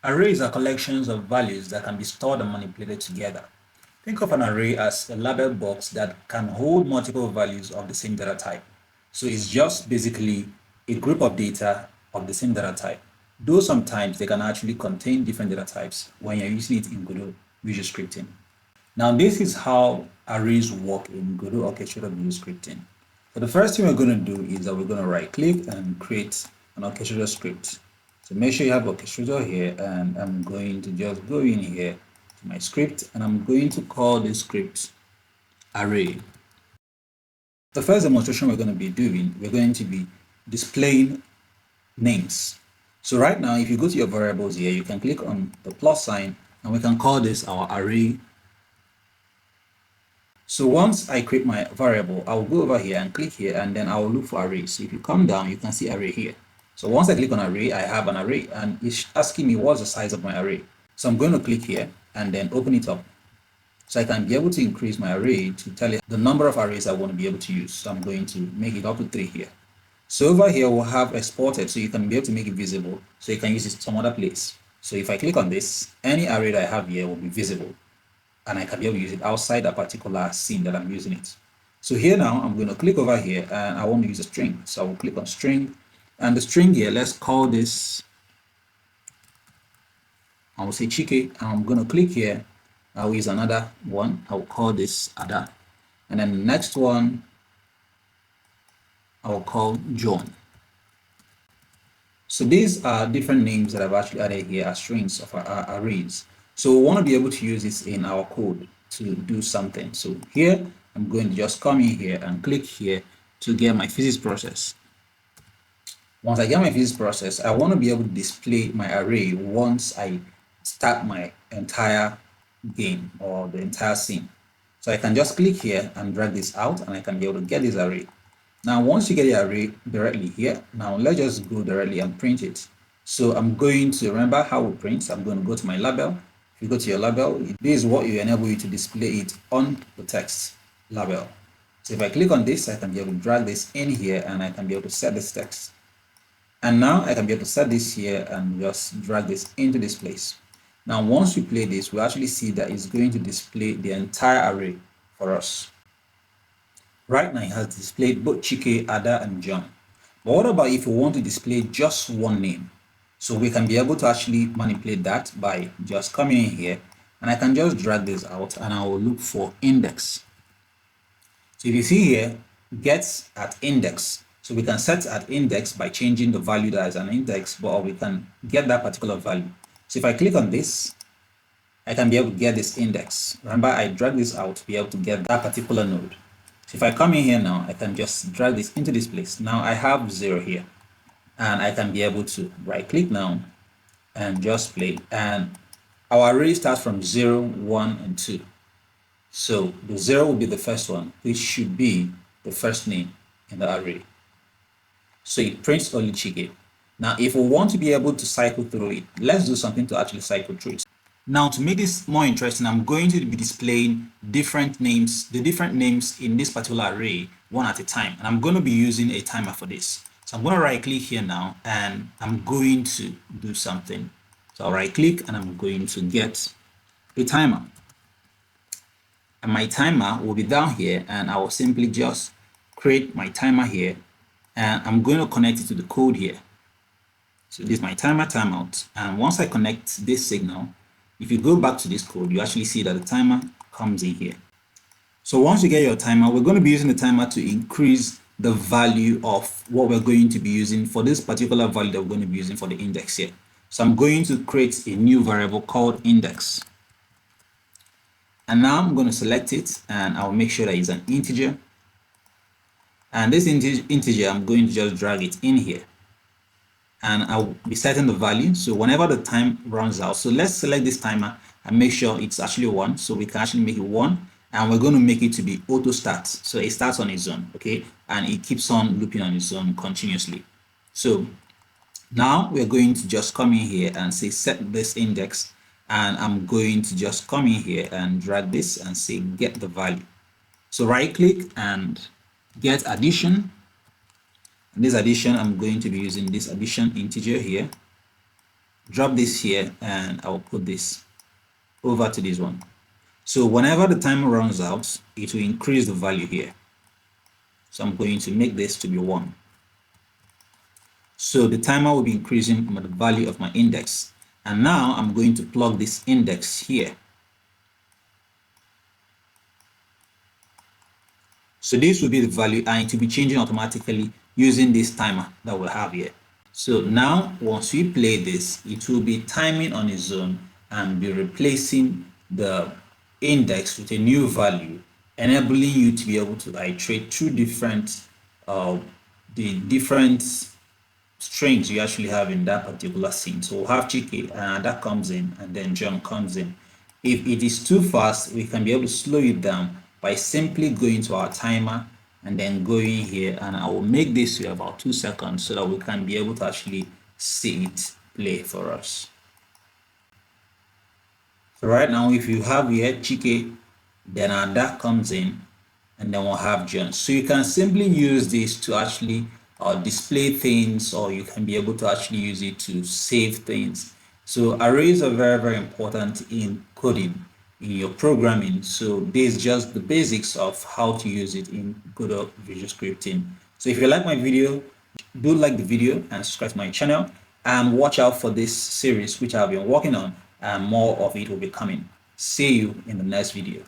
Arrays are collections of values that can be stored and manipulated together. Think of an array as a labeled box that can hold multiple values of the same data type. So it's just basically a group of data of the same data type. Though sometimes they can actually contain different data types when you're using it in Godot Visual Scripting. Now this is how arrays work in Godot Orchestrator Visual Scripting. So the first thing we're going to do is that we're going to right click and create an orchestrator script. So make sure you have orchestrator here, and I'm going to just go in here to my script and I'm going to call this script array. The first demonstration we're going to be doing, we're going to be displaying names. So right now, if you go to your variables here, you can click on the plus sign and we can call this our array. So once I create my variable, I'll go over here and click here and then I'll look for arrays. So if you come down, you can see array here. So once I click on array, I have an array and it's asking me what's the size of my array. So I'm going to click here and then open it up. So I can be able to increase my array to tell it the number of arrays I want to be able to use. So I'm going to make it up to 3 here. So over here, we'll have exported, so you can be able to make it visible, so you can use it some other place. So if I click on this, any array that I have here will be visible, and I can be able to use it outside a particular scene that I'm using it. So here now, I'm going to click over here, and I want to use a string. So I will click on string, and the string here, let's call this, I will say Chike, and I'm going to click here. I will use another one. I will call this Ada, and then the next one I will call John. So these are different names that I've actually added here as strings of our arrays. So we want to be able to use this in our code to do something. So here I'm going to just come in here and click here to get my physics process. Once I get my physics process, I want to be able to display my array once I start my entire game or the entire scene. So I can just click here and drag this out and I can be able to get this array. Now, once you get the array directly here, now let's just go directly and print it. So I'm going to remember how we print. I'm going to go to my label. If you go to your label, this is what will enable you to display it on the text label. So if I click on this, I can be able to drag this in here and I can be able to set this text. And now I can be able to set this here and just drag this into this place. Now, once we play this, we actually see that it's going to display the entire array for us. Right now, it has displayed both Chike, Ada, and John. But what about if we want to display just one name? So we can be able to actually manipulate that by just coming in here, and I can just drag this out, and I will look for index. So if you see here, get at index. So we can set at index by changing the value that is an index, but we can get that particular value. So if I click on this, I can be able to get this index. Remember, I drag this out to be able to get that particular node. So if I come in here now, I can just drag this into this place. Now I have 0 here, and I can be able to right click now and just play. And our array starts from 0, 1, and 2. So the 0 will be the first one, which should be the first name in the array. So it prints only Chike. Now, if we want to be able to cycle through it, let's do something to actually cycle through it. Now, to make this more interesting, I'm going to be displaying different names, the different names in this particular array, one at a time. And I'm going to be using a timer for this. So I'm going to right click here now, and I'm going to do something. So I'll right click and I'm going to get a timer. And my timer will be down here, and I will simply just create my timer here, and I'm going to connect it to the code here. So this is my timer timeout. And once I connect this signal, if you go back to this code, you actually see that the timer comes in here. So once you get your timer, we're going to be using the timer to increase the value of what we're going to be using for this particular value that we're going to be using for the index here. So I'm going to create a new variable called index. And now I'm going to select it, and I'll make sure that it's an integer. And this integer, I'm going to just drag it in here. And I'll be setting the value. So whenever the time runs out, so let's select this timer and make sure it's actually 1. So we can actually make it 1, and we're going to make it to be auto start. So it starts on its own, okay? And it keeps on looping on its own continuously. So now we're going to just come in here and say set this index, and I'm going to just come in here and drag this and say get the value. So right click and get addition. And this addition, I'm going to be using this addition integer here. drop this here, and I will put this over to this one. So whenever the timer runs out, it will increase the value here. So I'm going to make this to be 1. So the timer will be increasing the value of my index. And now I'm going to plug this index here. So this will be the value, and it will be changing automatically using this timer that we have here. So now once we play this, it will be timing on its own and be replacing the index with a new value, enabling you to be able to iterate through the different strings you actually have in that particular scene. So we'll have Chike, and that comes in, and then John comes in. If it is too fast, we can be able to slow it down by simply going to our timer and then going here, and I will make this to about 2 seconds so that we can be able to actually see it play for us. So right now, if you have here Chike, then our that comes in, and then we'll have John. So you can simply use this to actually display things, or you can be able to actually use it to save things. So arrays are very, very important in coding, in your programming. So this is just the basics of how to use it in Godot Visual Scripting. So if you like my video, do like the video and subscribe to my channel, and watch out for this series which I've been working on, and more of it will be coming. See you in the next video.